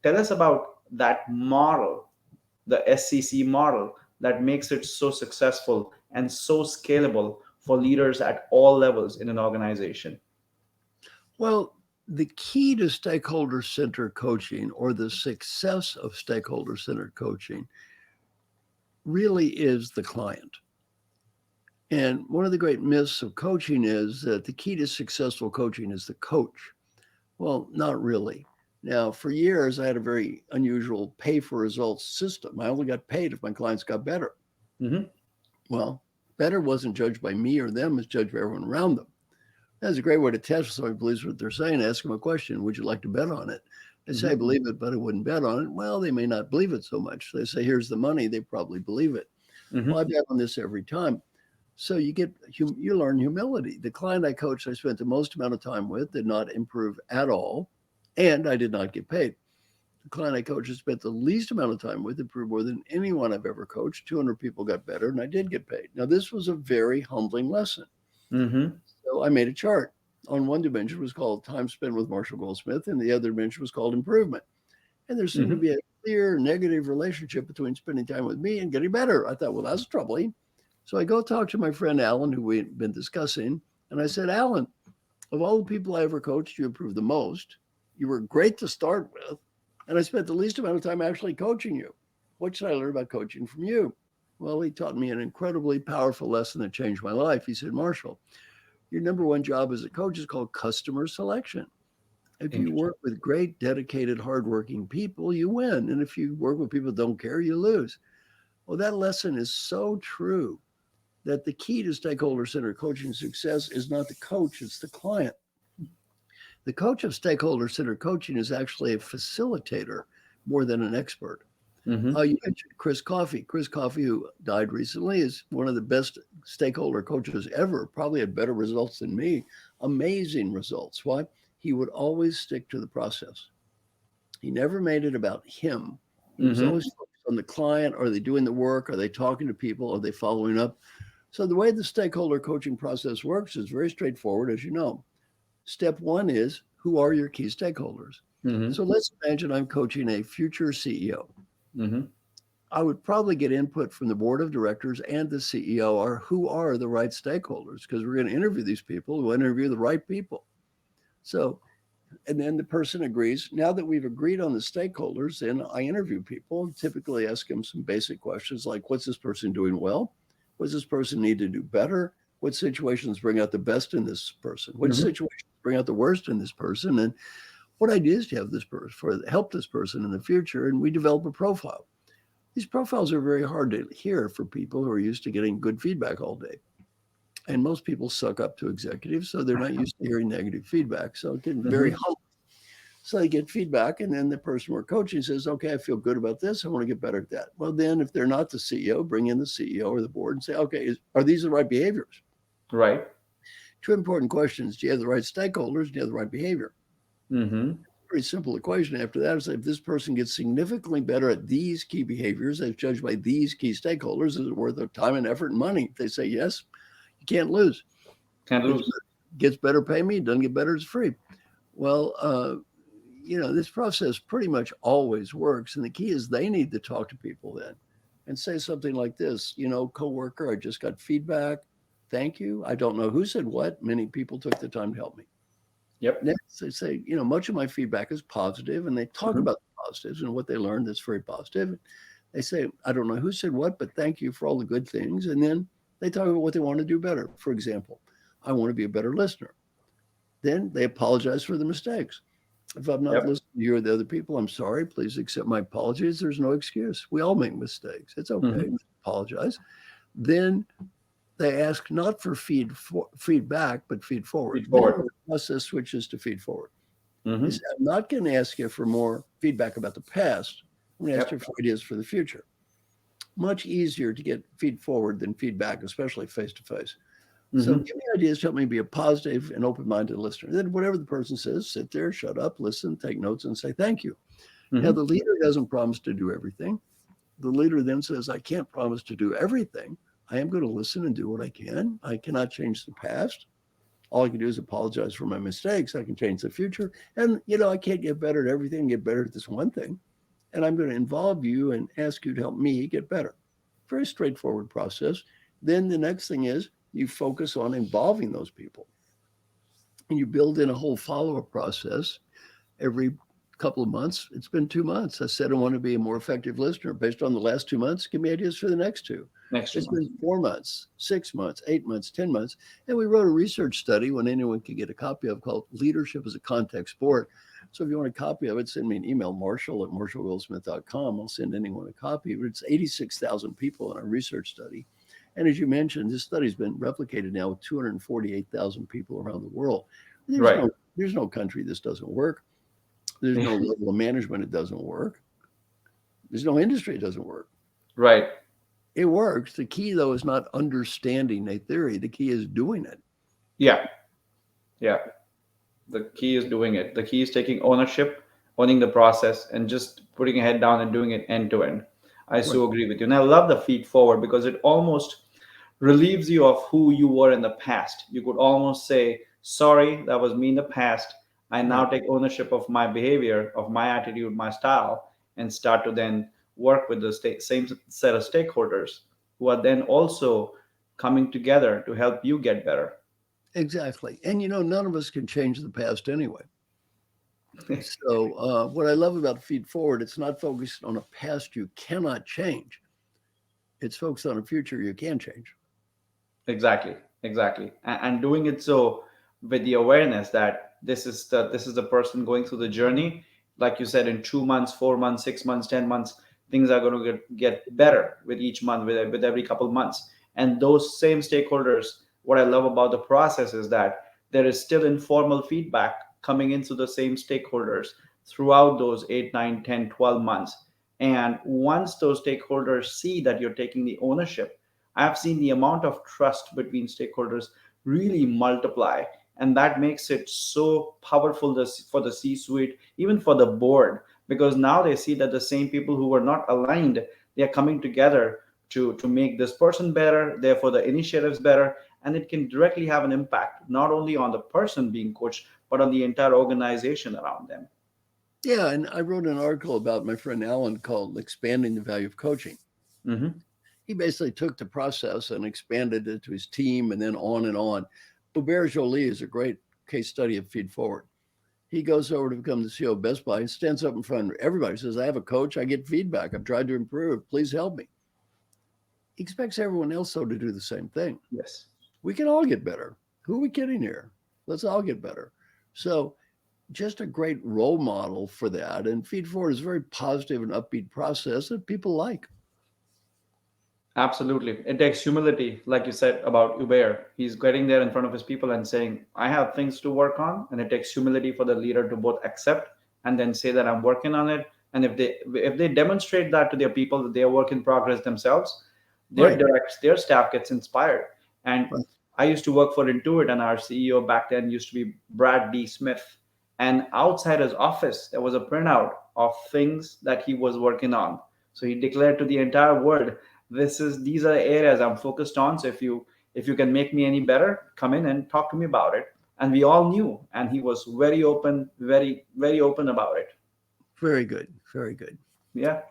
Tell us about that model, the SCC model that makes it so successful and so scalable for leaders at all levels in an organization. Well, the key to stakeholder centered coaching or the success of stakeholder centered coaching really is the client. And one of the great myths of coaching is that the key to successful coaching is the coach. Well, not really. Now, for years, I had a very unusual pay for results system. I only got paid if my clients got better. Hmm. Well, better wasn't judged by me or them, it's judged by everyone around them. That's a great way to test if somebody believes what they're saying. Ask them a question. Would you like to bet on it? They say, I Hmm. believe it, but I wouldn't bet on it. Well, they may not believe it so much. They say, here's the money. They probably believe it. Well, I Hmm. bet on this every time. So you learn humility. The client I coached, I spent the most amount of time with, did not improve at all, and I did not get paid. The client I coached, I spent the least amount of time with, improved more than anyone I've ever coached. 200 people got better, and I did get paid. Now, this was a very humbling lesson. Hmm. So I made a chart. On one dimension was called time spent with Marshall Goldsmith, and the other dimension was called improvement. And there seemed to Hmm. be a clear negative relationship between spending time with me and getting better. I thought, well, that's troubling. So I go talk to my friend Alan, who we'd been discussing, and I said, Alan, of all the people I ever coached, you improved the most. You were great to start with, and I spent the least amount of time actually coaching you. What should I learn about coaching from you? Well, he taught me an incredibly powerful lesson that changed my life. He said, Marshall, your number one job as a coach is called customer selection. If you Interesting. work with great, dedicated, hardworking people, you win. And if you work with people who don't care, you lose. Well, that lesson is so true that the key to stakeholder centered coaching success is not the coach, it's the client. The coach of stakeholder centered coaching is actually a facilitator more than an expert. Hmm. You mentioned Chris Coffey. Chris Coffey, who died recently, is one of the best stakeholder coaches ever, probably had better results than me. Amazing results. Why? He would always stick to the process. He never made it about him. He was Hmm. always focused on the client. Are they doing the work? Are they talking to people? Are they following up? So the way the stakeholder coaching process works is very straightforward, as you know. Step one is who are your key stakeholders? Hmm. So let's imagine I'm coaching a future CEO. Hmm. I would probably get input from the board of directors and the CEO or who are the right stakeholders because we're going to interview these people. We'll interview the right people. So, and then the person agrees. Now that we've agreed on the stakeholders, then I interview people and typically ask them some basic questions like what's this person doing well? What does this person need to do better? What situations bring out the best in this person? Which Hmm. situations bring out the worst in this person? And what ideas do you have this person for help this person in the future? And we develop a profile. These profiles are very hard to hear for people who are used to getting good feedback all day. And most people suck up to executives, so they're not used to hearing negative feedback. So it can be very Hmm. humble. So they get feedback, and then the person we're coaching says, okay, I feel good about this. I want to get better at that. Well, then if they're not the CEO, bring in the CEO or the board and say, okay, are these the right behaviors? Right. Two important questions. Do you have the right stakeholders? Do you have the right behavior? Hmm. Pretty simple equation after that is if this person gets significantly better at these key behaviors as judged by these key stakeholders, is it worth their time and effort and money? If they say yes, you can't lose. Can't Gets, lose. gets better, pay me. Doesn't get better, it's free. Well, this process pretty much always works. And the key is they need to talk to people then and say something like this, coworker, I just got feedback. Thank you. I don't know who said what. Many people took the time to help me. Yep. Next, they say, much of my feedback is positive, and they talk Hmm. about the positives and what they learned that's very positive. They say, I don't know who said what, but thank you for all the good things. And then they talk about what they want to do better. For example, I want to be a better listener. Then they apologize for the mistakes. If I'm not Yep. listening to you or the other people, I'm sorry. Please accept my apologies. There's no excuse. We all make mistakes. It's okay. Hmm. Apologize. Then they ask not for feedback, but feed forward. Feed Then forward. the process switches to feed forward. They Hmm. said, I'm not going to ask you for more feedback about the past. I'm going to ask you Yep. for ideas for the future. Much easier to get feed forward than feedback, especially face to face. So Hmm. give me ideas, help me be a positive and open minded listener. Then, whatever the person says, sit there, shut up, listen, take notes, and say thank you. Now, Hmm. the leader doesn't promise to do everything. The leader then says, I can't promise to do everything. I am going to listen and do what I can. I cannot change the past. All I can do is apologize for my mistakes. I can change the future. And, I can't get better at everything, get better at this one thing. And I'm going to involve you and ask you to help me get better. Very straightforward process. Then the next thing is you focus on involving those people and you build in a whole follow up process every couple of months. It's been 2 months. I said I want to be a more effective listener. Based on the last 2 months, give me ideas for the next two. Next two It's months. been 4 months, 6 months, 8 months, 10 months. And we wrote a research study when anyone could get a copy of called Leadership as a Contact Sport. So if you want a copy of it, send me an email, marshall@marshallgoldsmith.com. I'll send anyone a copy. But it's 86,000 people in our research study. And as you mentioned, this study's been replicated now with 248,000 people around the world. There's Right. no, there's no country this doesn't work. There's no level of management it doesn't work. There's no industry it doesn't work. Right. It works. The key, though, is not understanding a theory. The key is doing it. Yeah. Yeah. The key is doing it. The key is taking ownership, owning the process, and just putting your head down and doing it end to end. I Right. so agree with you. And I love the feed forward because it almost relieves you of who you were in the past. You could almost say, sorry, that was me in the past. I now Right. take ownership of my behavior, of my attitude, my style, and start to then work with the same set of stakeholders who are then also coming together to help you get better. Exactly. And, none of us can change the past anyway. So, what I love about Feed Forward, it's not focused on a past you cannot change, it's focused on a future you can change. Exactly, exactly, and doing it so with the awareness that this is the person going through the journey. Like you said, in 2 months, 4 months, 6 months, 10 months, things are going to get better with each month, with every couple months. And those same stakeholders, what I love about the process is that there is still informal feedback coming into the same stakeholders throughout those 8, 9, 10, 12 months. And once those stakeholders see that you're taking the ownership, I've seen the amount of trust between stakeholders really multiply. And that makes it so powerful for the C suite, even for the board, because now they see that the same people who were not aligned, they are coming together to make this person better, therefore the initiatives better. And it can directly have an impact, not only on the person being coached, but on the entire organization around them. Yeah. And I wrote an article about my friend Alan called Expanding the Value of Coaching. Hmm. He basically took the process and expanded it to his team and then on and on. Hubert Joly is a great case study of Feed Forward. He goes over to become the CEO of Best Buy and stands up in front of everybody, says, I have a coach, I get feedback, I've tried to improve, please help me. He expects everyone else, though, to do the same thing. Yes. We can all get better. Who are we kidding here? Let's all get better. So, just a great role model for that. And Feed Forward is a very positive and upbeat process that people like. Absolutely. It takes humility, like you said about Uber. He's getting there in front of his people and saying, I have things to work on. And it takes humility for the leader to both accept and then say that I'm working on it. And if they demonstrate that to their people that they are work in progress themselves, Right. their staff gets inspired. And Right. I used to work for Intuit, and our CEO back then used to be Brad D. Smith. And outside his office, there was a printout of things that he was working on. So he declared to the entire world, these are the areas I'm focused on. So if you can make me any better, come in and talk to me about it. And we all knew, and he was very open, very very open about it. Very good. Very good. Yeah.